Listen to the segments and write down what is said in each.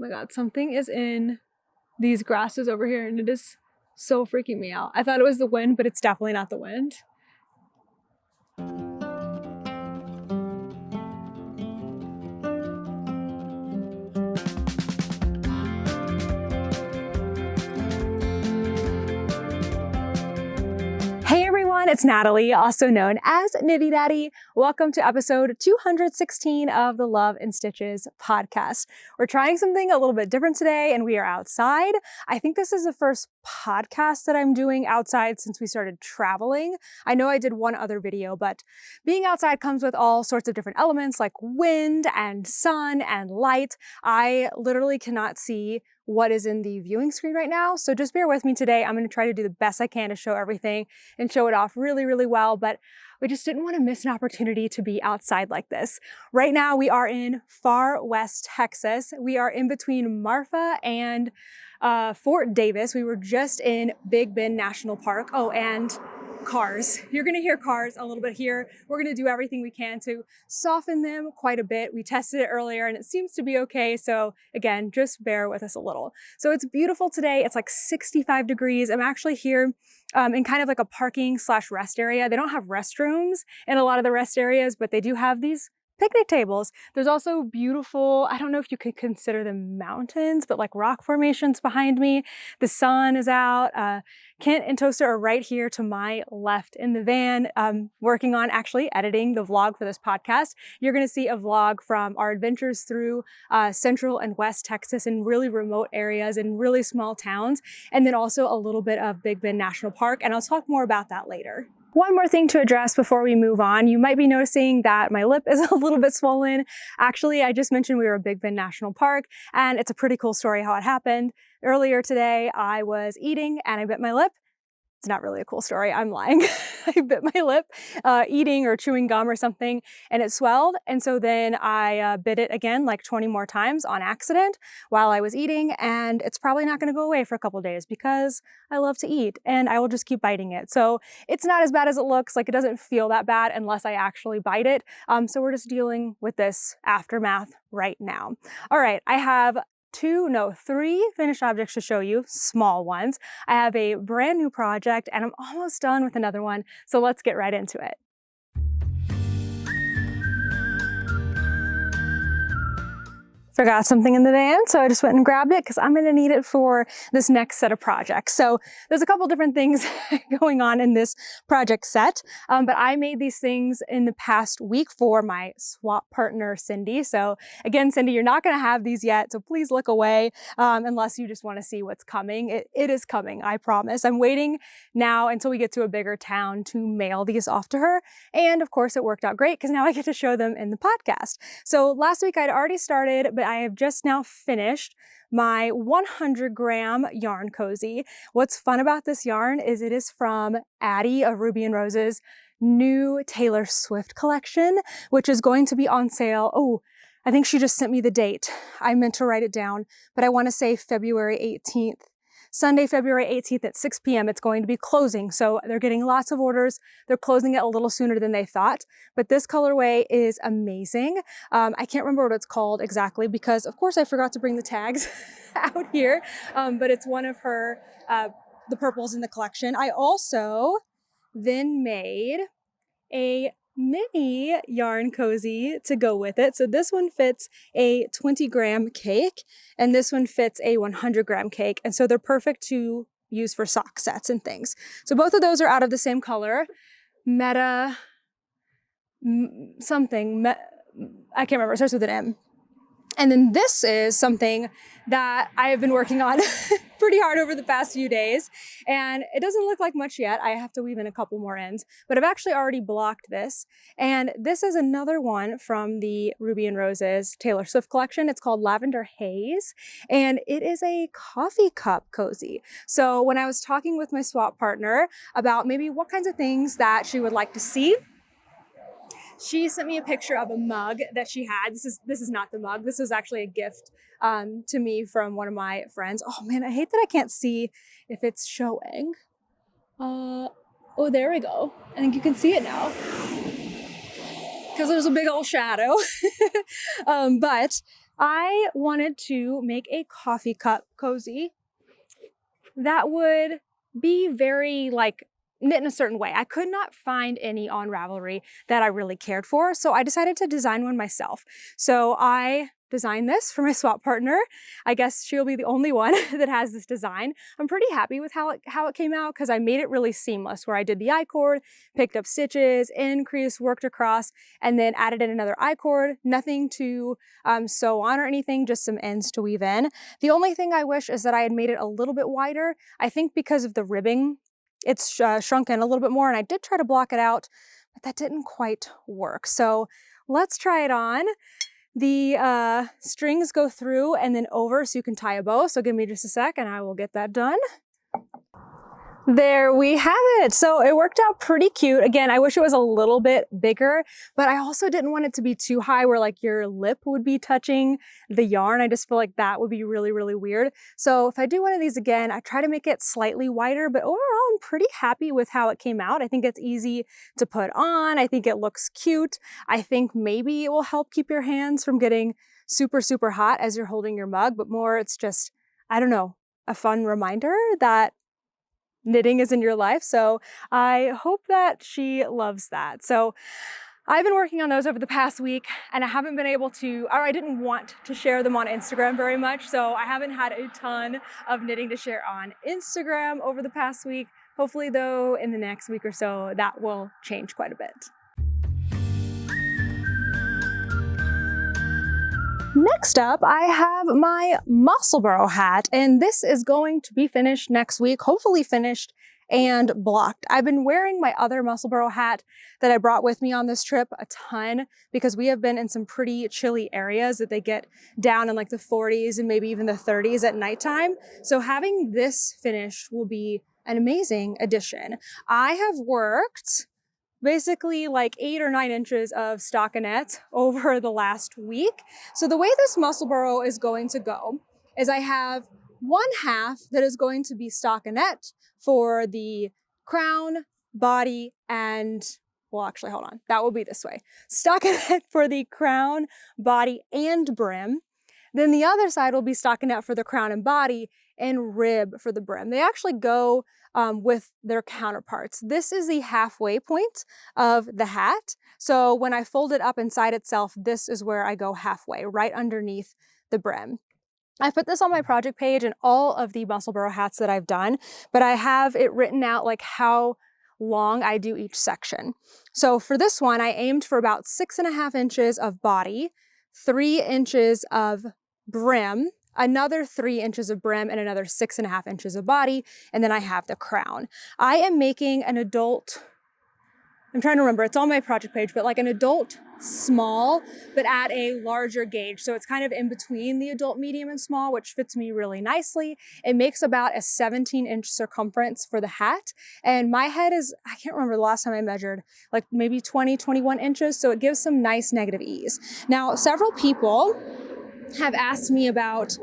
my God, something is in these grasses over here and it is so freaking me out. I thought it was the wind, but it's definitely not the wind. Hey everyone, it's Natalie, also known as Knitty Natty. Welcome to episode 216 of the Love and Stitches podcast. We're trying something a little bit different today and we are outside. I think this is the first podcast that I'm doing outside since we started traveling. I know I did one other video, but being outside comes with all sorts of different elements like wind and sun and light. I literally cannot see what is in the viewing screen right now. So just bear with me today. I'm gonna try to do the best I can to show everything and show it off really, really well, but we just didn't want to miss an opportunity to be outside like this. Right now we are in far west Texas. We are in between Marfa and Fort Davis. We were just in Big Bend National Park. Oh, and cars. You're gonna hear cars a little bit here. We're gonna do everything we can to soften them quite a bit. We tested it earlier and it seems to be okay. So again, just bear with us a little. So it's beautiful today. It's like 65 degrees. I'm actually here in kind of like a parking / rest area. They don't have restrooms in a lot of the rest areas, but they do have these picnic tables. There's also beautiful, I don't know if you could consider them mountains, but like rock formations behind me. The sun is out. Kent and Toaster are right here to my left in the van, working on actually editing the vlog for this podcast. You're going to see a vlog from our adventures through Central and West Texas in really remote areas and really small towns, and then also a little bit of Big Bend National Park, and I'll talk more about that later. One more thing to address before we move on. You might be noticing that my lip is a little bit swollen. Actually, I just mentioned we were at Big Bend National Park, and it's a pretty cool story how it happened. Earlier today, I was eating and I bit my lip. It's not really a cool story, I'm lying. I bit my lip eating or chewing gum or something and it swelled. And so then I bit it again like 20 more times on accident while I was eating. And it's probably not gonna go away for a couple days because I love to eat and I will just keep biting it. So it's not as bad as it looks. Like it doesn't feel that bad unless I actually bite it. So we're just dealing with this aftermath right now. All right, I have three finished objects to show you, small ones. I have a brand new project and I'm almost done with another one, so let's get right into it. Forgot something in the van, so I just went and grabbed it because I'm going to need it for this next set of projects. So there's a couple different things going on in this project set, but I made these things in the past week for my swap partner, Cindy. So again, Cindy, you're not going to have these yet, so please look away unless you just want to see what's coming. It is coming, I promise. I'm waiting now until we get to a bigger town to mail these off to her. And of course, it worked out great because now I get to show them in the podcast. So last week I'd already started, but I have just now finished my 100-gram yarn cozy. What's fun about this yarn is it is from Addie of Ruby and Rose's new Taylor Swift collection, which is going to be on sale. Oh, I think she just sent me the date. I meant to write it down, but I want to say February 18th. Sunday, February 18th at 6 p.m. It's going to be closing. So they're getting lots of orders. They're closing it a little sooner than they thought. But this colorway is amazing. I can't remember what it's called exactly because of course I forgot to bring the tags out here. But it's one of her, the purples in the collection. I also then made a mini yarn cozy to go with it. So this one fits a 20-gram cake and this one fits a 100-gram cake. And so they're perfect to use for sock sets and things. So both of those are out of the same color. I can't remember, it starts with an M. And then this is something that I have been working on pretty hard over the past few days. And it doesn't look like much yet. I have to weave in a couple more ends, but I've actually already blocked this. And this is another one from the Ruby and Rose's Taylor Swift collection. It's called Lavender Haze, and it is a coffee cup cozy. So when I was talking with my swap partner about maybe what kinds of things that she would like to see, she sent me a picture of a mug that she had. This is not the mug. This was actually a gift to me from one of my friends. Oh man, I hate that I can't see if it's showing. Oh, there we go. I think you can see it now because there's a big old shadow. But I wanted to make a coffee cup cozy that would be very like knit in a certain way. I could not find any on Ravelry that I really cared for, so I decided to design one myself. So I designed this for my swap partner. I guess she'll be the only one that has this design. I'm pretty happy with how it came out because I made it really seamless, where I did the I-cord, picked up stitches, increased, worked across, and then added in another I-cord. Nothing to sew on or anything, just some ends to weave in. The only thing I wish is that I had made it a little bit wider. I think because of the ribbing, it's shrunk in a little bit more, and I did try to block it out, but that didn't quite work. So let's try it on. The strings go through and then over so you can tie a bow. So give me just a sec and I will get that done. There we have it. So it worked out pretty cute. Again, I wish it was a little bit bigger, but I also didn't want it to be too high where like your lip would be touching the yarn. I just feel like that would be really, really weird. So if I do one of these again, I try to make it slightly wider, but overall I'm pretty happy with how it came out. I think it's easy to put on. I think it looks cute. I think maybe it will help keep your hands from getting super, super hot as you're holding your mug, but more it's just, I don't know, a fun reminder that knitting is in your life. So I hope that she loves that. So I've been working on those over the past week and I haven't been able to, or I didn't want to share them on Instagram very much. So I haven't had a ton of knitting to share on Instagram over the past week. Hopefully though, in the next week or so, that will change quite a bit. Next up, I have my Musselburgh hat, and this is going to be finished next week, hopefully finished and blocked. I've been wearing my other Musselburgh hat that I brought with me on this trip a ton because we have been in some pretty chilly areas that they get down in like the 40s and maybe even the 30s at nighttime. So having this finished will be an amazing addition. I have worked basically like 8 or 9 inches of stockinette over the last week. So the way this Musselburgh is going to go is I have one half that is going to be stockinette for the crown, body, and, well, actually, hold on. That will be this way. Stockinette for the crown, body, and brim. Then the other side will be stockinette for the crown and body and rib for the brim. They actually go with their counterparts. This is the halfway point of the hat. So when I fold it up inside itself, this is where I go halfway, right underneath the brim. I put this on my project page and all of the Musselburgh hats that I've done, but I have it written out like how long I do each section. So for this one, I aimed for about 6.5 inches of body, 3 inches of brim, another 3 inches of brim, and another 6.5 inches of body, and then I have the crown. I am making an adult, I'm trying to remember, it's on my project page, but like an adult small, but at a larger gauge. So it's kind of in between the adult medium and small, which fits me really nicely. It makes about a 17-inch circumference for the hat. And my head is, I can't remember the last time I measured, like maybe 20, 21 inches. So it gives some nice negative ease. Now, several people have asked me about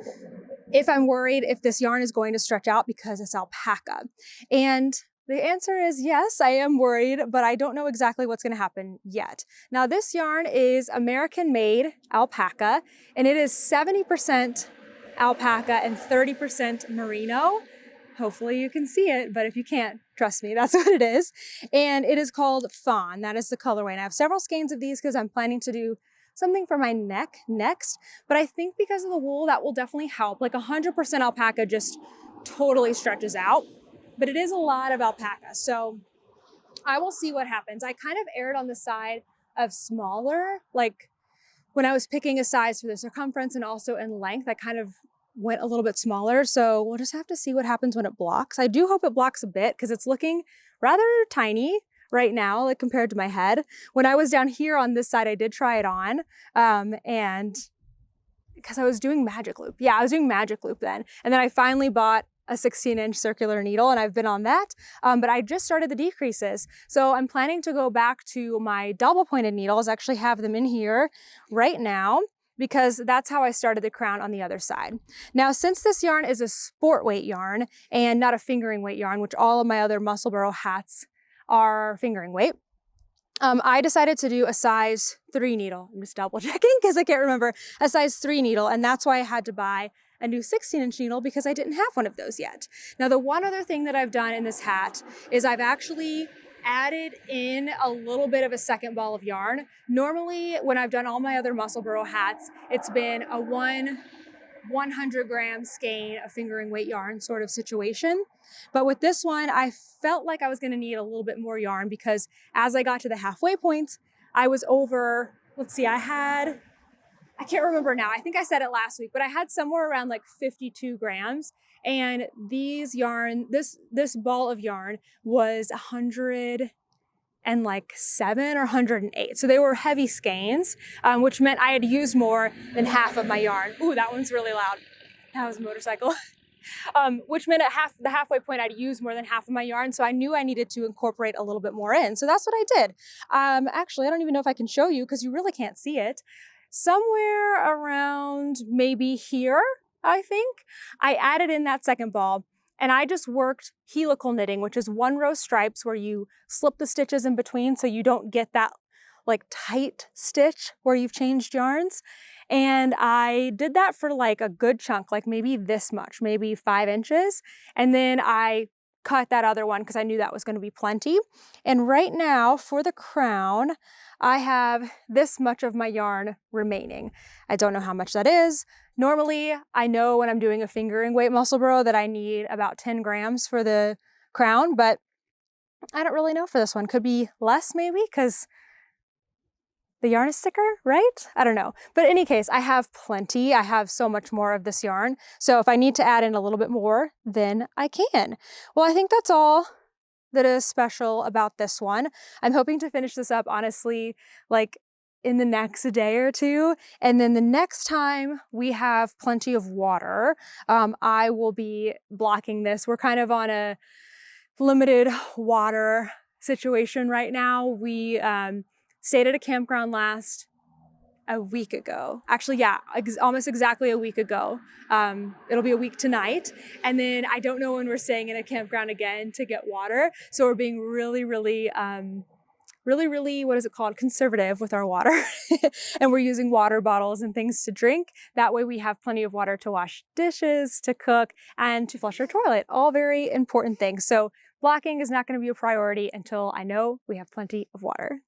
if I'm worried if this yarn is going to stretch out because it's alpaca. And the answer is yes, I am worried, but I don't know exactly what's going to happen yet. Now, this yarn is American-made alpaca, and it is 70% alpaca and 30% merino. Hopefully you can see it, but if you can't, trust me, that's what it is. And it is called Fawn. That is the colorway. And I have several skeins of these because I'm planning to do something for my neck next, but I think because of the wool, that will definitely help. Like 100% alpaca just totally stretches out. But it is a lot of alpaca, so I will see what happens. I kind of erred on the side of smaller, like when I was picking a size for the circumference and also in length, I kind of went a little bit smaller. So we'll just have to see what happens when it blocks. I do hope it blocks a bit because it's looking rather tiny right now, like compared to my head. When I was down here on this side, I did try it on and because I was doing magic loop. Yeah, I was doing magic loop then. And then I finally bought a 16-inch circular needle and I've been on that, but I just started the decreases. So I'm planning to go back to my double pointed needles, actually have them in here right now because that's how I started the crown on the other side. Now, since this yarn is a sport weight yarn and not a fingering weight yarn, which all of my other Musselburgh hats are fingering weight, I decided to do a size 3 needle. I'm just double checking because I can't remember. A size 3 needle, and that's why I had to buy a new 16-inch needle because I didn't have one of those yet. Now, the one other thing that I've done in this hat is I've actually added in a little bit of a second ball of yarn. Normally, when I've done all my other Musselburgh hats, it's been a 100-gram skein of fingering weight yarn sort of situation. But with this one, I felt like I was gonna need a little bit more yarn because as I got to the halfway point, I was over, let's see, I can't remember now. I think I said it last week, but I had somewhere around like 52 grams. And this ball of yarn was 107 or 108. So they were heavy skeins, which meant I had used more than half of my yarn. Ooh, that one's really loud. That was a motorcycle. Which meant at the halfway point, I'd used more than half of my yarn. So I knew I needed to incorporate a little bit more in. So that's what I did. Actually, I don't even know if I can show you because you really can't see it. Somewhere around maybe here, I think, I added in that second ball. And I just worked helical knitting, which is 1 row stripes where you slip the stitches in between so you don't get that like tight stitch where you've changed yarns. And I did that for like a good chunk, like maybe this much, maybe 5 inches. And then I cut that other one because I knew that was going to be plenty. And right now for the crown, I have this much of my yarn remaining. I don't know how much that is. Normally, I know when I'm doing a fingering weight Musselburgh that I need about 10 grams for the crown, but I don't really know for this one. Could be less maybe because the yarn is thicker, right? I don't know. But in any case, I have plenty. I have so much more of this yarn. So if I need to add in a little bit more, then I can. Well, I think that's all that is special about this one. I'm hoping to finish this up, honestly, like in the next day or two. And then the next time we have plenty of water, I will be blocking this. We're kind of on a limited water situation right now. We stayed at a campground a week ago. Actually, yeah, almost exactly a week ago. It'll be a week tonight. And then I don't know when we're staying in a campground again to get water. So we're being really, what is it called? Conservative with our water. And we're using water bottles and things to drink. That way we have plenty of water to wash dishes, to cook, and to flush our toilet. All very important things. So blocking is not going to be a priority until I know we have plenty of water.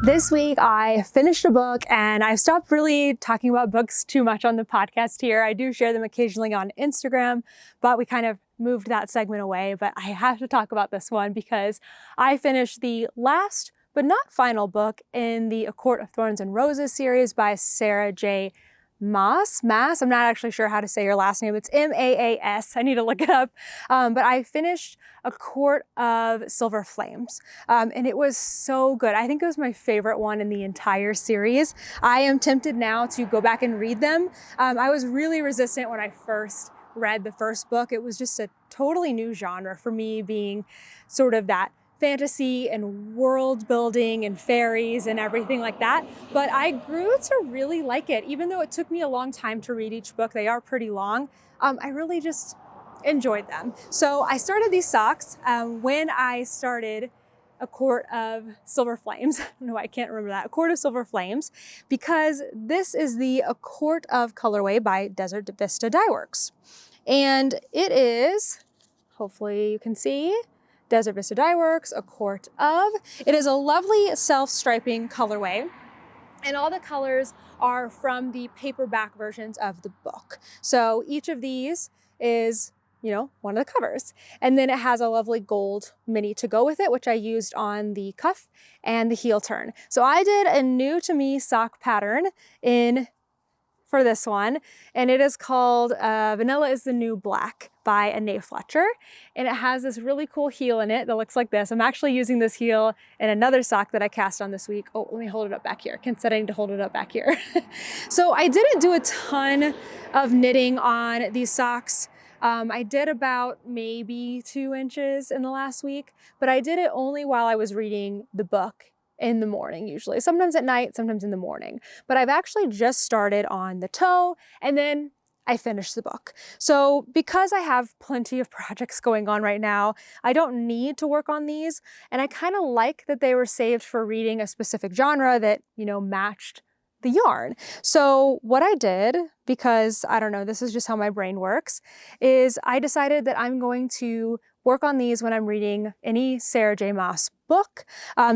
This week I finished a book and I've stopped really talking about books too much on the podcast here. I do share them occasionally on Instagram, but we kind of moved that segment away. But I have to talk about this one because I finished the last but not final book in the A Court of Thorns and Roses series by Sarah J. Maas. I'm not actually sure how to say your last name. It's M-A-A-S. I need to look it up. But I finished A Court of Silver Flames. And it was so good. I think it was my favorite one in the entire series. I am tempted now to go back and read them. I was really resistant when I first read the first book. It was just a totally new genre for me, being sort of that fantasy and world building and fairies and everything like that. But I grew to really like it. Even though it took me a long time to read each book, they are pretty long, I really just enjoyed them. So I started these socks when I started A Court of Silver Flames. I don't know why I can't remember that. A Court of Silver Flames, because this is the A Court of colorway by Desert Vista Dye Works. And it is, hopefully you can see, Desert Vista Dye Works, A Court of. It is a lovely self-striping colorway, and all the colors are from the paperback versions of the book. So each of these is, you know, one of the covers. And then it has a lovely gold mini to go with it, which I used on the cuff and the heel turn. So I did a new to me sock pattern for this one, and it is called Vanilla is the New Black by Anae Fletcher. And it has this really cool heel in it that looks like this. I'm actually using this heel in another sock that I cast on this week. Oh, let me hold it up back here. Ken said I need to hold it up back here. So I didn't do a ton of knitting on these socks. I did about maybe 2 inches in the last week, but I did it only while I was reading the book in the morning usually. Sometimes at night, sometimes in the morning. But I've actually just started on the toe, and then I finish the book. So because I have plenty of projects going on right now, I don't need to work on these. And I kind of like that they were saved for reading a specific genre that, matched the yarn. So what I did, because I don't know, this is just how my brain works, is I decided that I'm going to work on these when I'm reading any Sarah J. Maas book.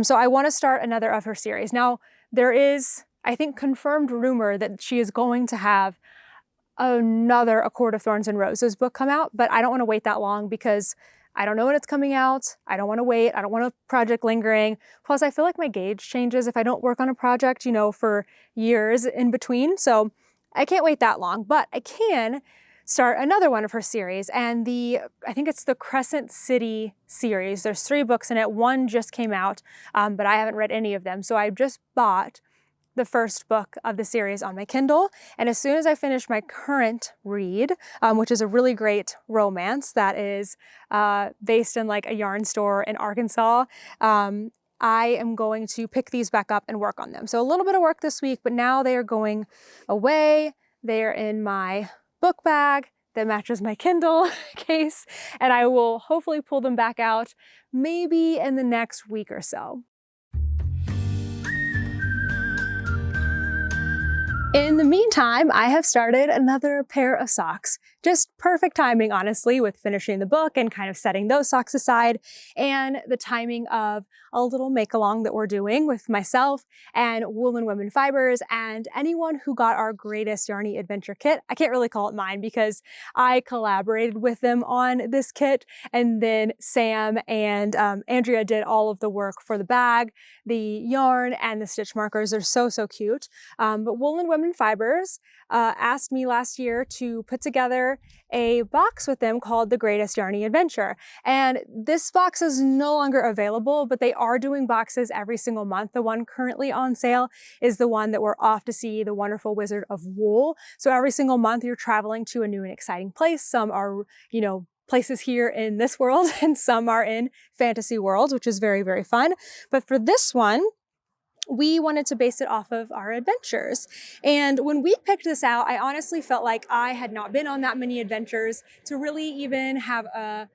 So I want to start another of her series. Now, there is, I think, confirmed rumor that she is going to have another A Court of Thorns and Roses book come out, but I don't want to wait that long because I don't know when it's coming out. I don't want to wait. I don't want a project lingering. Plus, I feel like my gauge changes if I don't work on a project, for years in between. So I can't wait that long, but I can start another one of her series. And I think it's the Crescent City series. There's 3 books in it. One just came out, but I haven't read any of them. So I just bought the first book of the series on my Kindle. And as soon as I finish my current read, which is a really great romance that is based in like a yarn store in Arkansas, I am going to pick these back up and work on them. So a little bit of work this week, but now they are going away. They are in my book bag that matches my Kindle case, and I will hopefully pull them back out maybe in the next week or so. In the meantime, I have started another pair of socks. Just perfect timing, honestly, with finishing the book and kind of setting those socks aside, and the timing of a little make-along that we're doing with myself and Wool and Women Fibers and anyone who got our Greatest Yarny Adventure kit. I can't really call it mine because I collaborated with them on this kit, and then Sam and Andrea did all of the work for the bag, the yarn, and the stitch markers. They're so, so cute. But Wool and Women Fibers asked me last year to put together a box with them called The Greatest Yarny Adventure. And this box is no longer available, but they are doing boxes every single month. The one currently on sale is the one that we're off to see the wonderful Wizard of Wool. So every single month you're traveling to a new and exciting place. Some are, places here in this world, and some are in fantasy worlds, which is very, very fun. But for this one, we wanted to base it off of our adventures. And when we picked this out, I honestly felt like I had not been on that many adventures to really even have a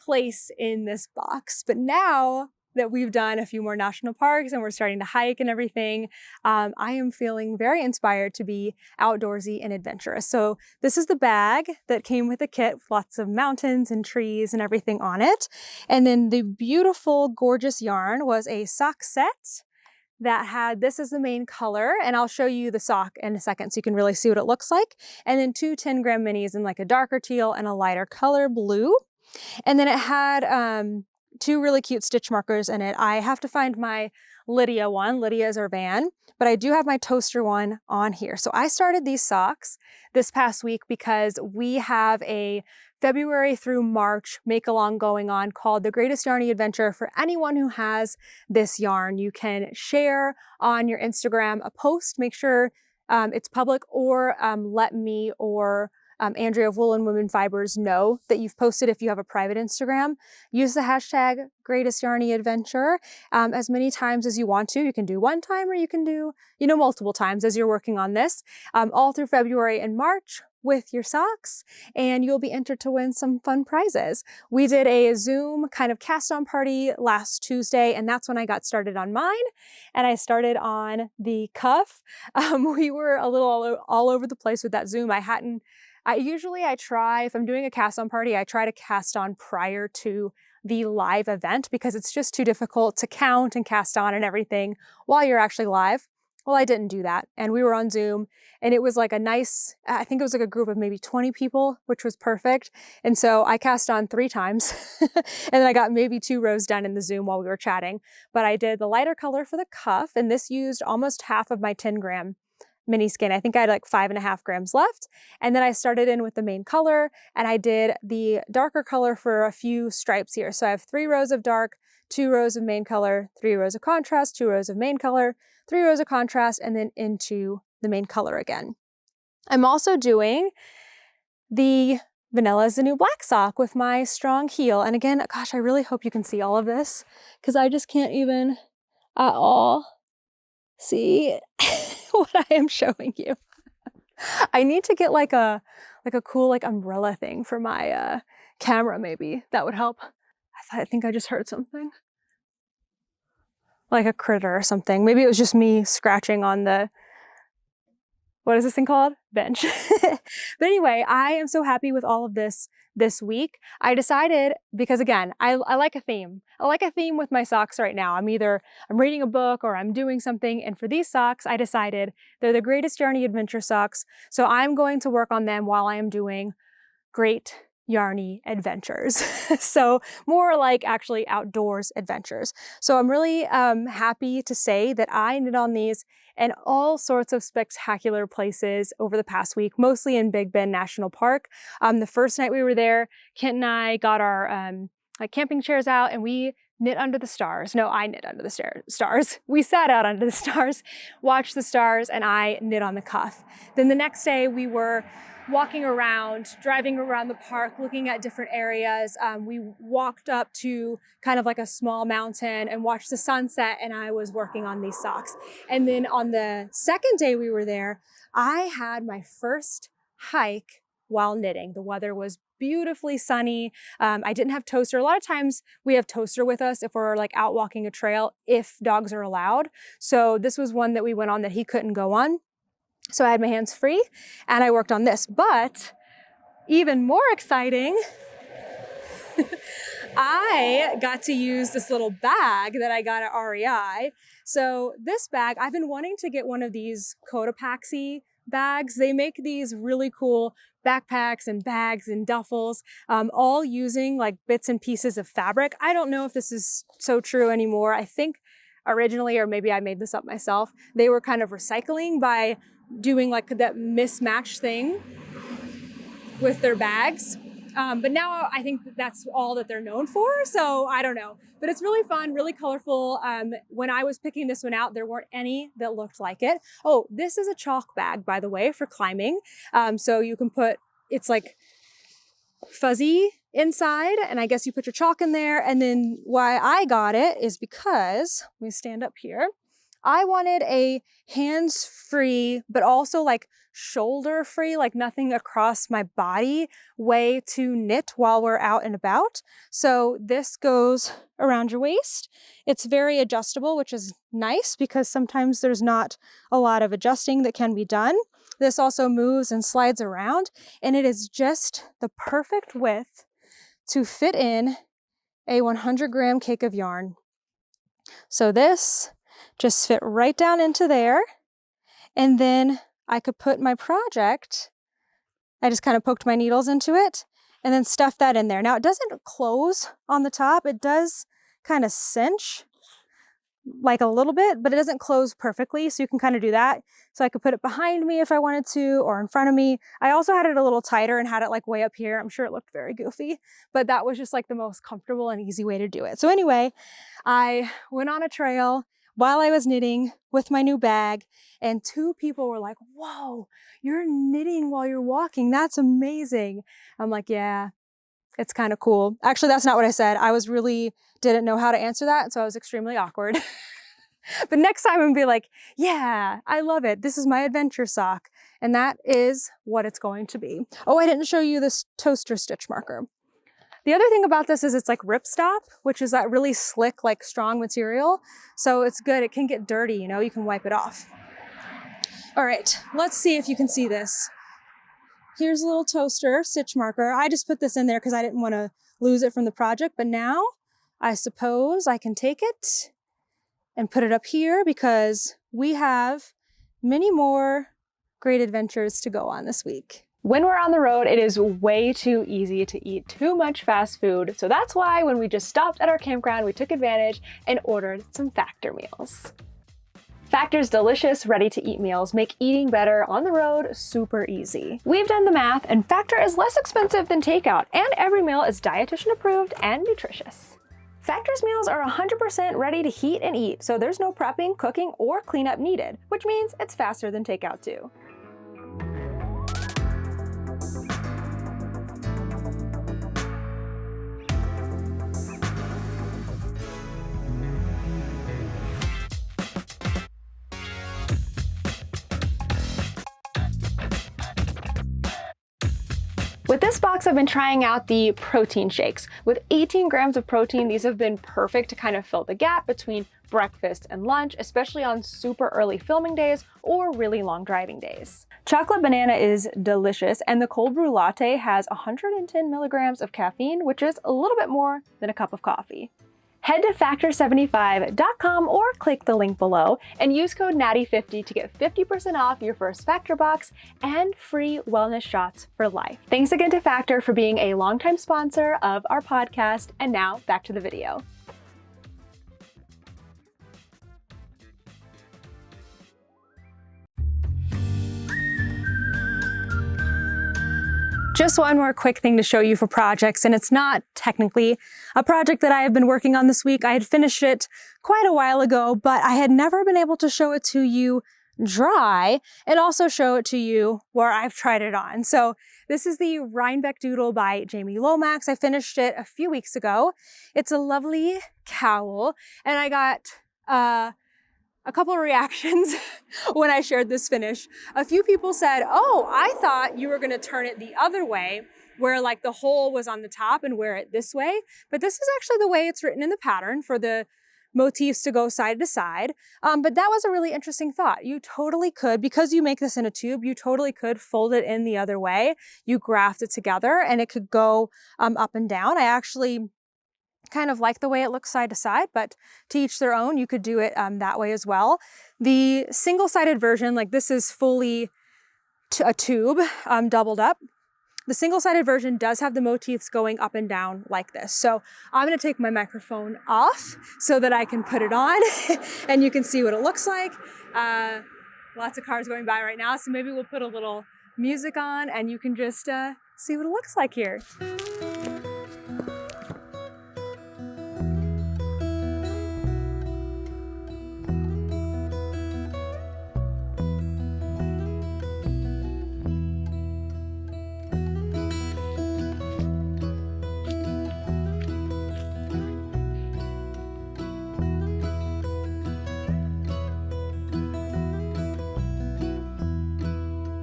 place in this box. But now that we've done a few more national parks and we're starting to hike and everything, I am feeling very inspired to be outdoorsy and adventurous. So this is the bag that came with the kit with lots of mountains and trees and everything on it. And then the beautiful, gorgeous yarn was a sock set that had, this is the main color, and I'll show you the sock in a second so you can really see what it looks like. And then 2 10-gram minis in like a darker teal and a lighter color blue. And then it had 2 really cute stitch markers in it. I have to find my Lydia one. Lydia is our van, but I do have my toaster one on here. So I started these socks this past week because we have a February through March make-along going on called The Greatest Yarny Adventure. For anyone who has this yarn, you can share on your Instagram a post, make sure it's public, or let me or Andrea of Wool and Women Fibers know that you've posted if you have a private Instagram. Use the hashtag Greatest Yarny Adventure as many times as you want to. You can do one time or you can do, multiple times as you're working on this, all through February and March with your socks, and you'll be entered to win some fun prizes. We did a Zoom kind of cast-on party last Tuesday, and that's when I got started on mine, and I started on the cuff. We were a little all over the place with that Zoom. Usually I try, if I'm doing a cast-on party, I try to cast on prior to the live event because it's just too difficult to count and cast on and everything while you're actually live. Well, I didn't do that. And we were on Zoom, and it was like I think it was like a group of maybe 20 people, which was perfect. And so I cast on 3 times and then I got maybe 2 rows done in the Zoom while we were chatting. But I did the lighter color for the cuff, and this used almost half of my 10-gram mini skein. I think I had like 5.5 grams left. And then I started in with the main color, and I did the darker color for a few stripes here. So I have 3 rows of dark, 2 rows of main color, 3 rows of contrast, 2 rows of main color, 3 rows of contrast, and then into the main color again. I'm also doing the Vanilla is the New Black sock with my strong heel. And again, gosh, I really hope you can see all of this because I just can't even at all see what I am showing you. I need to get like a cool like umbrella thing for my camera maybe. That would help. I think I just heard something. Like a critter or something. Maybe it was just me scratching on the, what is this thing called? Bench. But anyway, I am so happy with all of this week. I decided, because again, I like a theme. I like a theme with my socks right now. I'm reading a book or I'm doing something. And for these socks, I decided they're the greatest Yarny adventure socks. So I'm going to work on them while I am doing great Yarny adventures. So more like actually outdoors adventures. So I'm really happy to say that I knit on these in all sorts of spectacular places over the past week, mostly in Big Bend National Park. The first night we were there, Kent and I got our like camping chairs out and we knit under the stars. No, I knit under the stars. We sat out under the stars, watched the stars, and I knit on the cuff. Then the next day we were walking around, driving around the park, looking at different areas. We walked up to kind of like a small mountain and watched the sunset, and I was working on these socks. And then on the second day we were there, I had my first hike while knitting. The weather was beautifully sunny. I didn't have toaster. A lot of times we have toaster with us if we're like out walking a trail, if dogs are allowed. So this was one that we went on that he couldn't go on. So I had my hands free and I worked on this. But even more exciting, I got to use this little bag that I got at REI. So this bag, I've been wanting to get one of these Cotopaxi bags. They make these really cool backpacks and bags and duffels, all using like bits and pieces of fabric. I don't know if this is so true anymore. I think originally, or maybe I made this up myself, they were kind of recycling by doing like that mismatched thing with their bags. But now I think that's all that they're known for. So I don't know, but it's really fun, really colorful. When I was picking this one out, there weren't any that looked like it. Oh, this is a chalk bag, by the way, for climbing. So you can put, it's like fuzzy inside, and I guess you put your chalk in there. And then why I got it is because, let me stand up here. I wanted a hands-free, but also like shoulder-free, like nothing across my body way to knit while we're out and about. So this goes around your waist. It's very adjustable, which is nice because sometimes there's not a lot of adjusting that can be done. This also moves and slides around, and it is just the perfect width to fit in a 100-gram cake of yarn. So this just fit right down into there, and then I could put my project, I just kind of poked my needles into it and then stuff that in there. Now it doesn't close on the top, it does kind of cinch like a little bit, but it doesn't close perfectly, so you can kind of do that. So I could put it behind me if I wanted to, or in front of me. I also had it a little tighter and had it like way up here. I'm sure it looked very goofy, but that was just like the most comfortable and easy way to do it. So anyway, I went on a trail while I was knitting with my new bag, and 2 people were like, "Whoa, you're knitting while you're walking. That's amazing." I'm like, "Yeah, it's kind of cool." Actually, that's not what I said. I didn't know how to answer that, so I was extremely awkward. But next time I'm gonna be like, "Yeah, I love it. This is my adventure sock." And that is what it's going to be. Oh, I didn't show you this toaster stitch marker. The other thing about this is it's like ripstop, which is that really slick, like strong material. So it's good. It can get dirty, you know, you can wipe it off. All right, let's see if you can see this. Here's a little toaster stitch marker. I just put this in there because I didn't want to lose it from the project, but now I suppose I can take it and put it up here because we have many more great adventures to go on this week. When we're on the road, it is way too easy to eat too much fast food. So that's why when we just stopped at our campground, we took advantage and ordered some Factor meals. Factor's delicious, ready-to-eat meals make eating better on the road super easy. We've done the math, and Factor is less expensive than takeout, and every meal is dietitian approved and nutritious. Factor's meals are 100% ready to heat and eat, so there's no prepping, cooking, or cleanup needed, which means it's faster than takeout too. With this box, I've been trying out the protein shakes. With 18 grams of protein, these have been perfect to kind of fill the gap between breakfast and lunch, especially on super early filming days or really long driving days. Chocolate banana is delicious, and the cold brew latte has 110 milligrams of caffeine, which is a little bit more than a cup of coffee. Head to factor75.com or click the link below and use code Natty50 to get 50% off your first Factor box and free wellness shots for life. Thanks again to Factor for being a longtime sponsor of our podcast. And now back to the video. Just one more quick thing to show you for projects, and it's not technically a project that I have been working on this week. I had finished it quite a while ago, but I had never been able to show it to you dry and also show it to you where I've tried it on. So this is the Rhinebeck Doodle by Jamie Lomax. I finished it a few weeks ago. It's a lovely cowl, and I got a couple of reactions when I shared this finish. A few people said, oh, I thought you were gonna turn it the other way, where like the hole was on the top and wear it this way. But this is actually the way it's written in the pattern for the motifs to go side to side. But that was a really interesting thought. You totally could, because you make this in a tube, you totally could fold it in the other way. You graft it together and it could go up and down. I actually kind of like the way it looks side to side, but to each their own. You could do it that way as well. The single-sided version, like this is fully a tube doubled up. The single-sided version does have the motifs going up and down like this. So I'm gonna take my microphone off so that I can put it on and you can see what it looks like. Lots of cars going by right now, so maybe we'll put a little music on and you can just see what it looks like here.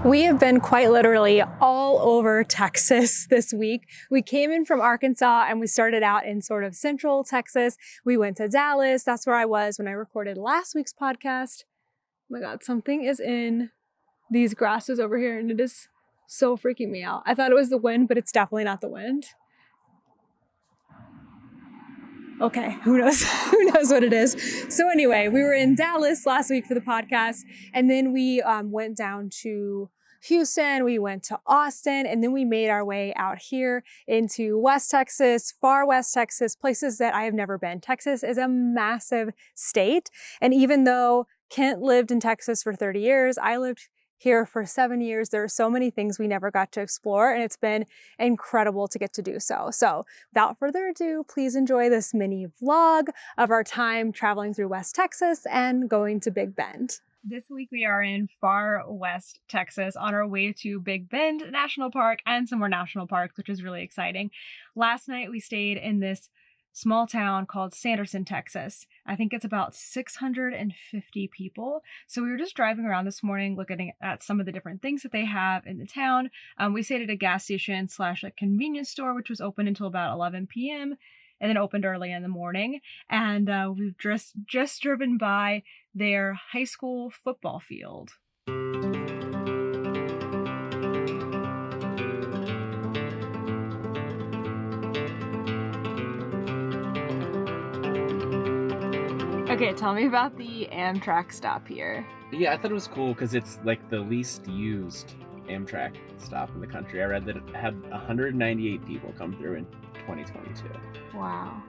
We have been quite literally all over Texas this week. We came in from Arkansas and we started out in sort of central Texas. We went to Dallas. That's where I was when I recorded last week's podcast. Oh my God, something is in these grasses over here and it is so freaking me out. I thought it was the wind, but it's definitely not the wind. Okay, who knows? Who knows what it is? So anyway, we were in Dallas last week for the podcast, and then we went down to Houston, we went to Austin, and then we made our way out here into West Texas, far West Texas, places that I have never been. Texas is a massive state, and even though Kent lived in Texas for 30 years, I lived here for 7 years. There are so many things we never got to explore, and it's been incredible to get to do so. So without further ado, please enjoy this mini vlog of our time traveling through West Texas and going to Big Bend. This week we are in far West Texas on our way to Big Bend National Park and some more national parks, which is really exciting. Last night we stayed in this small town called Sanderson, Texas. I think it's about 650 people. So we were just driving around this morning looking at some of the different things that they have in the town. We stayed at a gas station / a convenience store, which was open until about 11 p.m. and then opened early in the morning. And we've just driven by their high school football field. Okay, tell me about the Amtrak stop here. Yeah, I thought it was cool because it's like the least used Amtrak stop in the country. I read that it had 198 people come through in 2022. Wow.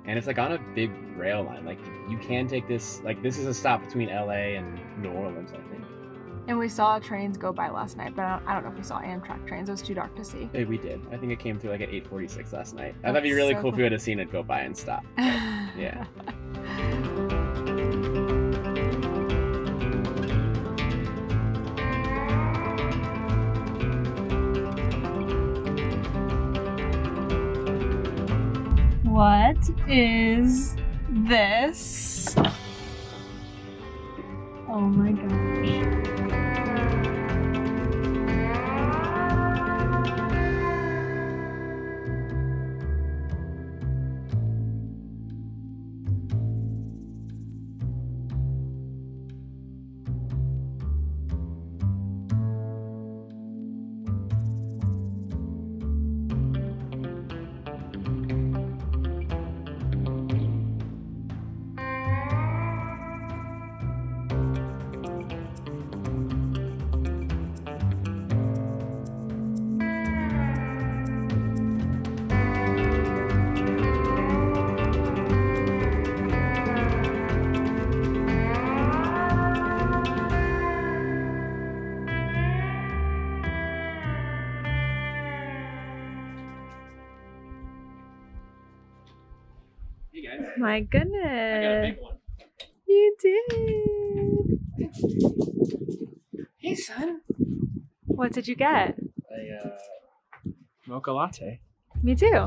And it's like on a big rail line. Like you can take this, like this is a stop between LA and New Orleans, I think. And we saw trains go by last night, but I don't know if we saw Amtrak trains. It was too dark to see. Hey, we did. I think it came through like at 8:46 last night. I thought it'd be really cool if we would have seen it go by and stop. But, yeah. What is this? Oh my gosh. My I got a goodness. big one. You did. Hey, son. What did you get? A mocha latte. Me too.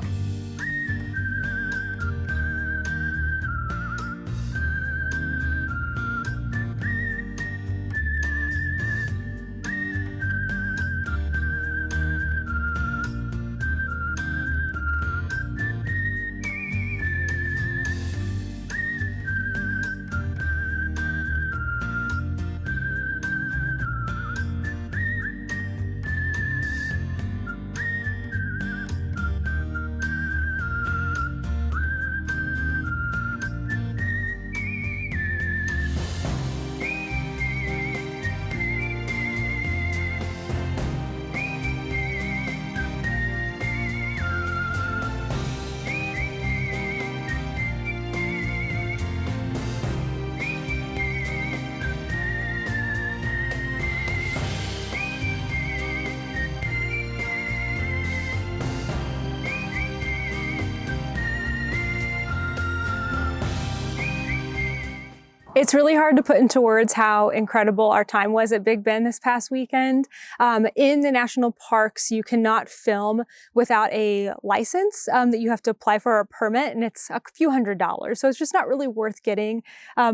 It's really hard to put into words how incredible our time was at Big Bend this past weekend. In the national parks, you cannot film without a license that you have to apply for, a permit, and it's a few $100s. So it's just not really worth getting,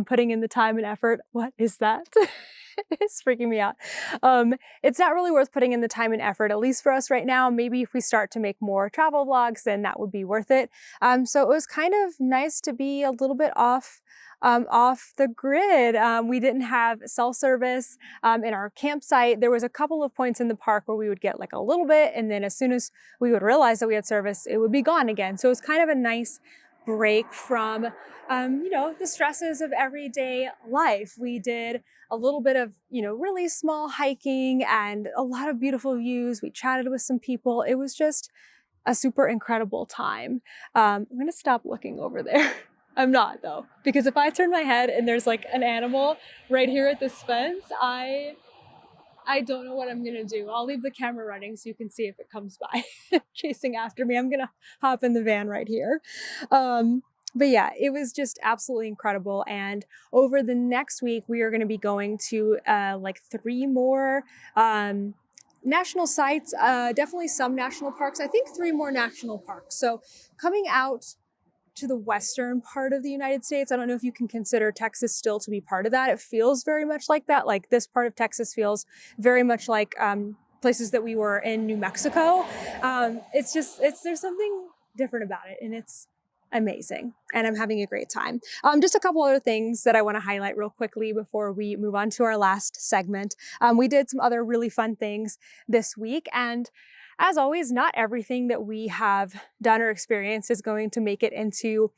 putting in the time and effort. What is that? It's freaking me out. It's not really worth putting in the time and effort, at least for us right now. Maybe if we start to make more travel vlogs, then that would be worth it. So it was kind of nice to be a little bit off the grid. We didn't have cell service in our campsite. There was a couple of points in the park where we would get like a little bit, and then as soon as we would realize that we had service, it would be gone again. So it was kind of a nice break from, the stresses of everyday life. We did a little bit of, really small hiking and a lot of beautiful views. We chatted with some people. It was just a super incredible time. I'm gonna stop looking over there. I'm not though, because if I turn my head and there's like an animal right here at this fence, I don't know what I'm gonna do. I'll leave the camera running so you can see if it comes by chasing after me. I'm gonna hop in the van right here. But yeah, it was just absolutely incredible. And over the next week, we are gonna be going to like 3 more national sites, definitely some national parks. I think 3 more national parks. So coming out to the western part of the United States. I don't know if you can consider Texas still to be part of that. It feels very much like that. Like this part of Texas feels very much like places that we were in New Mexico. There's something different about it, and it's amazing. And I'm having a great time. Just a couple other things that I want to highlight real quickly before we move on to our last segment. We did some other really fun things this week, and as always, not everything that we have done or experienced is going to make it into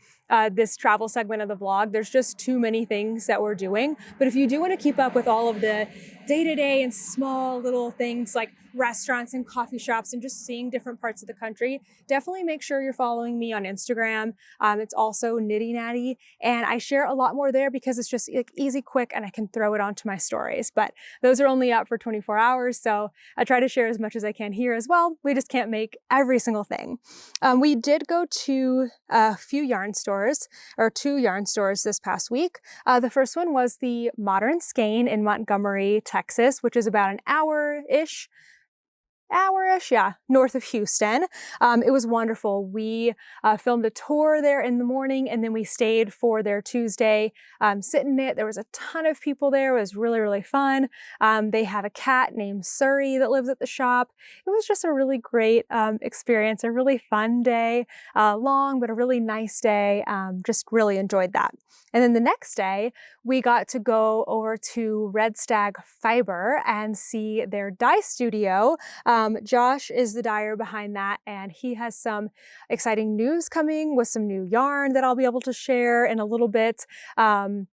this travel segment of the vlog. There's just too many things that we're doing. But if you do want to keep up with all of the day-to-day and small little things like restaurants and coffee shops and just seeing different parts of the country, definitely make sure you're following me on Instagram. It's also Knitty Natty, and I share a lot more there because it's just like easy, quick, and I can throw it onto my stories. But those are only up for 24 hours, so I try to share as much as I can here as well. We just can't make every single thing. We did go to a few yarn stores, or 2 yarn stores this past week. The first one was the Modern Skein in Montgomery, Texas, which is about an hour-ish, north of Houston. It was wonderful. We filmed a tour there in the morning, and then we stayed for their Tuesday sit-in-knit. There was a ton of people there. It was really, really fun. They have a cat named Surrey that lives at the shop. It was just a really great experience, a really fun day, long, but a really nice day. Just really enjoyed that. And then the next day, we got to go over to Red Stag Fiber and see their dye studio. Josh is the dyer behind that, and he has some exciting news coming with some new yarn that I'll be able to share in a little bit. And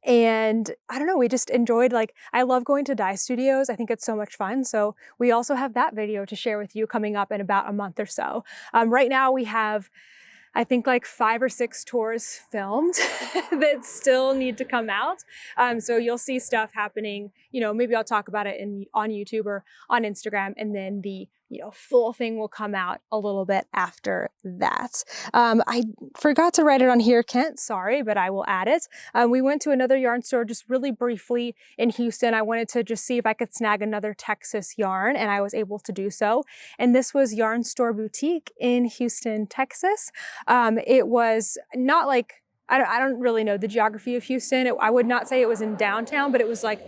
I don't know, we just enjoyed, I love going to dye studios. I think it's so much fun. So we also have that video to share with you coming up in about a month or so. Right now we have, I think, 5 or 6 tours filmed that still need to come out. So you'll see stuff happening, maybe I'll talk about it on YouTube or on Instagram, and then the full thing will come out a little bit after that. I forgot to write it on here, Kent, sorry, but I will add it. We went to another yarn store just really briefly in Houston. I wanted to just see if I could snag another Texas yarn, and I was able to do so. And this was Yarn Store Boutique in Houston, Texas. It was not like, I don't really know the geography of Houston. I would not say it was in downtown, but it was like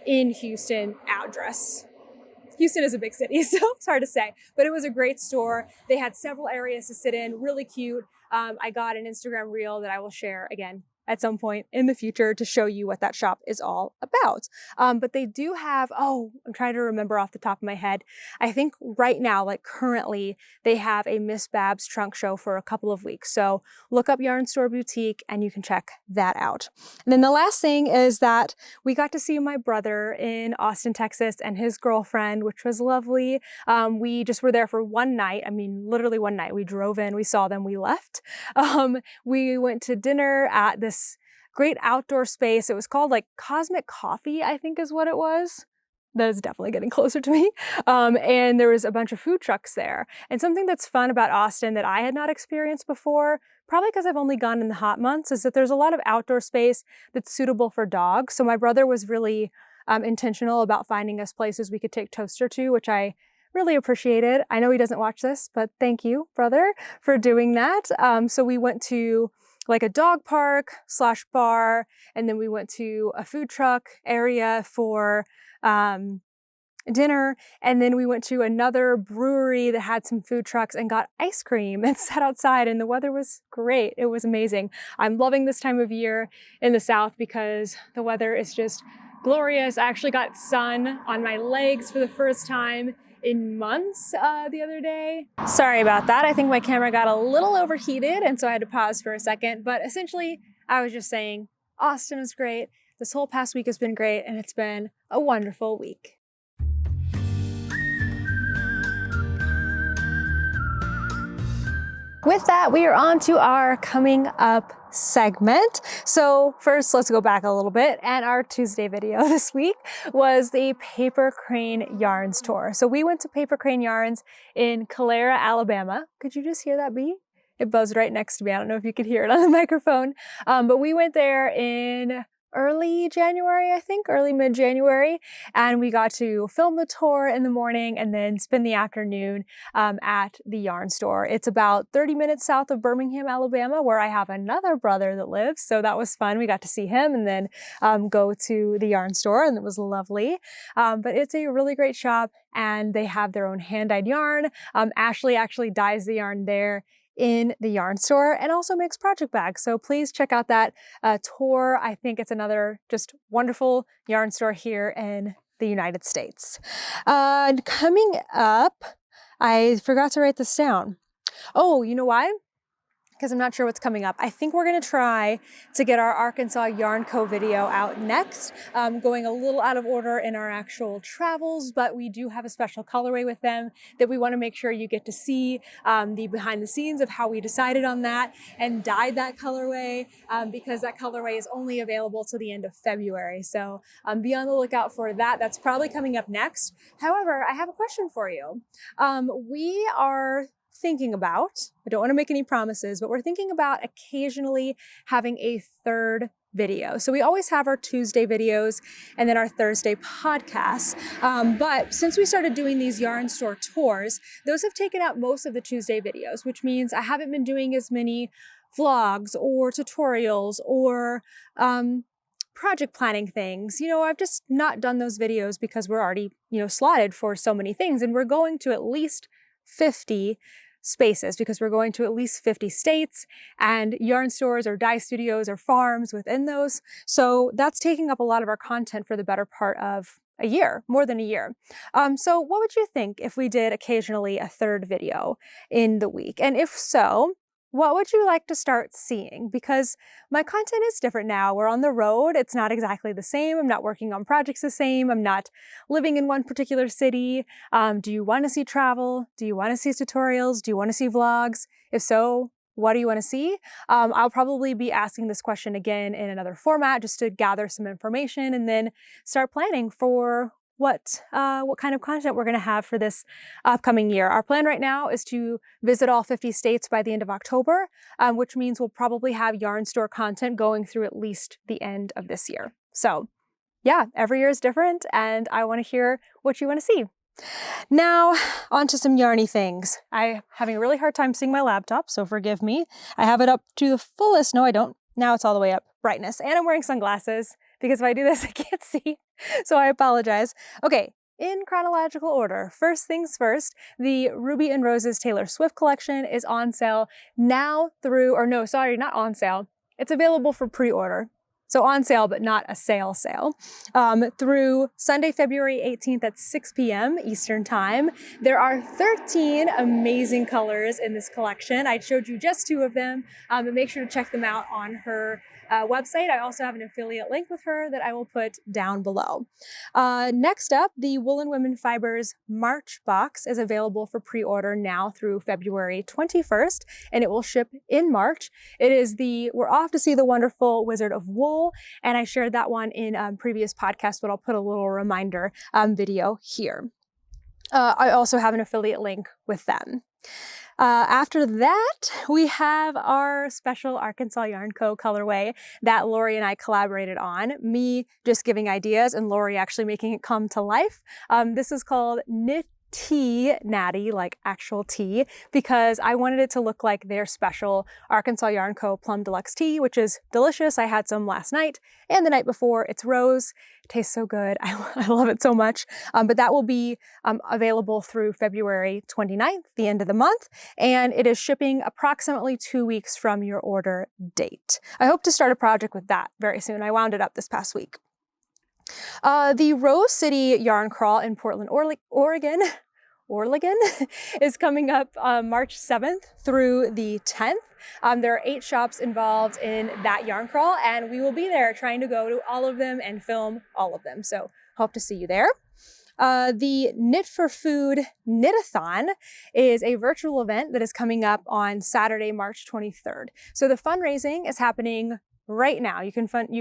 in Houston address. Houston is a big city, so it's hard to say, but it was a great store. They had several areas to sit in, really cute. I got an Instagram reel that I will share again at some point in the future to show you what that shop is all about. But they do have, I'm trying to remember off the top of my head. I think right now, like currently, they have a Miss Babs trunk show for a couple of weeks. So look up Yarn Store Boutique and you can check that out. And then the last thing is that we got to see my brother in Austin, Texas, and his girlfriend, which was lovely. We just were there for one night. I mean, literally one night. We drove in, we saw them, we left. We went to dinner at this great outdoor space. It was called like Cosmic Coffee, I think is what it was. That is definitely getting closer to me. And there was a bunch of food trucks there. And something that's fun about Austin that I had not experienced before, probably because I've only gone in the hot months, is that there's a lot of outdoor space that's suitable for dogs. So my brother was really intentional about finding us places we could take Toaster to, which I really appreciated. I know he doesn't watch this, but thank you, brother, for doing that. So we went to like a dog park / bar, and then we went to a food truck area for dinner, and then we went to another brewery that had some food trucks and got ice cream and sat outside, and the weather was great. It was amazing. I'm loving this time of year in the South because the weather is just glorious. I actually got sun on my legs for the first time in months the other day. Sorry about that. I think my camera got a little overheated, and so I had to pause for a second. But essentially, I was just saying, Austin is great. This whole past week has been great, and it's been a wonderful week. With that, we are on to our coming up segment. So first, let's go back a little bit. And our Tuesday video this week was the Paper Crane Yarns tour. So we went to Paper Crane Yarns in Calera, Alabama. Could you just hear that bee? It buzzed right next to me. I don't know if you could hear it on the microphone. But we went there in early January, I think, early mid-January. And we got to film the tour in the morning and then spend the afternoon at the yarn store. It's about 30 minutes south of Birmingham, Alabama, where I have another brother that lives. So that was fun. We got to see him and then go to the yarn store, and it was lovely. But it's a really great shop, and they have their own hand-dyed yarn. Ashley actually dyes the yarn there in the yarn store and also makes project bags. So please check out that tour. I think it's another just wonderful yarn store here in the United States. Coming up, I forgot to write this down. Oh, you know why? Because I'm not sure what's coming up. I think we're gonna try to get our Arkansas Yarn Co video out next, going a little out of order in our actual travels, but we do have a special colorway with them that we wanna make sure you get to see the behind the scenes of how we decided on that and dyed that colorway, because that colorway is only available till the end of February. So be on the lookout for that. That's probably coming up next. However, I have a question for you. We are thinking about, I don't want to make any promises, but we're thinking about occasionally having a third video. So we always have our Tuesday videos and then our Thursday podcasts. But since we started doing these yarn store tours, those have taken up most of the Tuesday videos, which means I haven't been doing as many vlogs or tutorials or project planning things. I've just not done those videos because we're already, slotted for so many things, and we're going to at least 50 spaces because we're going to at least 50 states and yarn stores or dye studios or farms within those. So that's taking up a lot of our content for the better part of a year, more than a year. So what would you think if we did occasionally a third video in the week? And if so, what would you like to start seeing? Because my content is different now. We're on the road. It's not exactly the same. I'm not working on projects the same. I'm not living in one particular city. Do you want to see travel? Do you want to see tutorials? Do you want to see vlogs? If so, what do you want to see? I'll probably be asking this question again in another format just to gather some information and then start planning for what kind of content we're going to have for this upcoming year. Our plan right now is to visit all 50 states by the end of October, which means we'll probably have yarn store content going through at least the end of this year. So yeah, every year is different, and I want to hear what you want to see. Now, on to some yarny things. I'm having a really hard time seeing my laptop, so forgive me. I have it up to the fullest. No, I don't. Now it's all the way up, brightness. And I'm wearing sunglasses, because if I do this, I can't see. So I apologize. Okay, in chronological order, first things first, the Ruby and Roses Taylor Swift collection is on sale now through, or no, sorry, not on sale. It's available for pre-order. So on sale, but not a sale, through Sunday, February 18th at 6 p.m. Eastern Time. There are 13 amazing colors in this collection. I showed you just 2 of them, but make sure to check them out on her website. I also have an affiliate link with her that I will put down below. Next up, the Woolen Women Fibers March box is available for pre-order now through February 21st, and it will ship in March. It is We're Off to See the Wonderful Wizard of Wool, and I shared that one in previous podcasts, but I'll put a little reminder video here. I also have an affiliate link with them. After that, we have our special Arkansas Yarn Co. colorway that Lori and I collaborated on. Me just giving ideas and Lori actually making it come to life. This is called Knitty Natty, like actual tea, because I wanted it to look like their special Arkansas Yarn Co. Plum Deluxe tea, which is delicious. I had some last night and the night before. It's rose. It tastes so good. I love it so much. But that will be available through February 29th, the end of the month, and it is shipping approximately 2 weeks from your order date. I hope to start a project with that very soon. I wound it up this past week. The Rose City Yarn Crawl in Portland, Oregon is coming up March 7th through the 10th. There are 8 shops involved in that yarn crawl, and we will be there trying to go to all of them and film all of them. So hope to see you there. The Knit for Food Knit-a-thon is a virtual event that is coming up on Saturday, March 23rd. So the fundraising is happening right now. You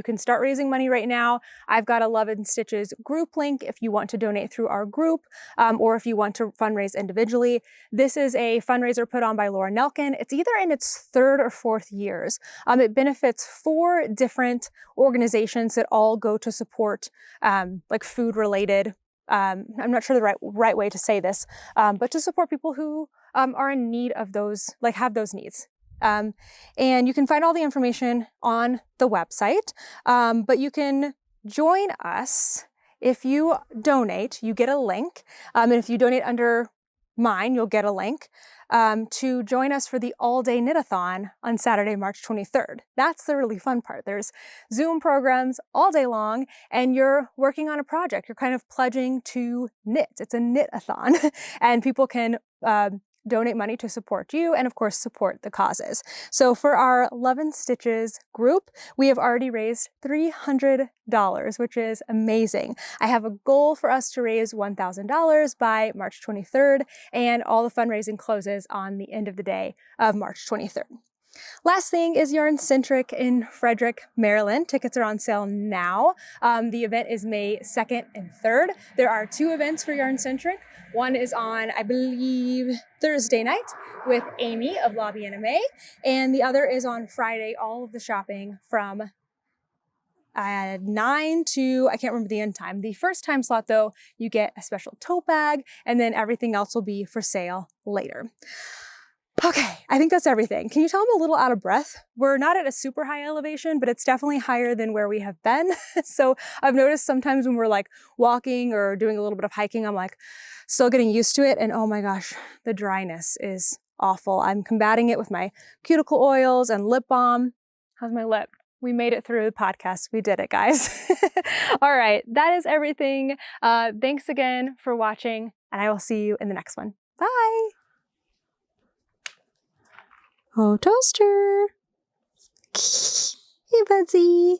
can start raising money right now. I've got a Love and Stitches group link if you want to donate through our group, or if you want to fundraise individually. This is a fundraiser put on by Laura Nelkin. It's either in its 3rd or 4th years. It benefits 4 different organizations that all go to support like food related. I'm not sure the right way to say this, but to support people who are in need of those, like have those needs. And you can find all the information on the website, but you can join us. If you donate, you get a link, and if you donate under mine, you'll get a link to join us for the all-day knit-a-thon on Saturday, March 23rd. That's the really fun part. There's Zoom programs all day long, and you're working on a project. You're kind of pledging to knit. It's a knit-a-thon, and people can donate money to support you and of course support the causes. So for our Love and Stitches group, we have already raised $300, which is amazing. I have a goal for us to raise $1,000 by March 23rd, and all the fundraising closes on the end of the day of March 23rd. Last thing is Yarn Centric in Frederick, Maryland. Tickets are on sale now. The event is May 2nd and 3rd. There are 2 events for Yarn Centric. One is on, I believe, Thursday night with Amy of Lobby Anime, and the other is on Friday, all of the shopping from 9 to, I can't remember the end time. The first time slot though, you get a special tote bag, and then everything else will be for sale later. Okay, I think that's everything. Can you tell I'm a little out of breath? We're not at a super high elevation, but it's definitely higher than where we have been. So I've noticed sometimes when we're like walking or doing a little bit of hiking, I'm like still getting used to it. And oh my gosh, the dryness is awful. I'm combating it with my cuticle oils and lip balm. How's my lip? We made it through the podcast. We did it, guys. All right, that is everything. Thanks again for watching, and I will see you in the next one. Bye. Oh, toaster. Hey, Budsy.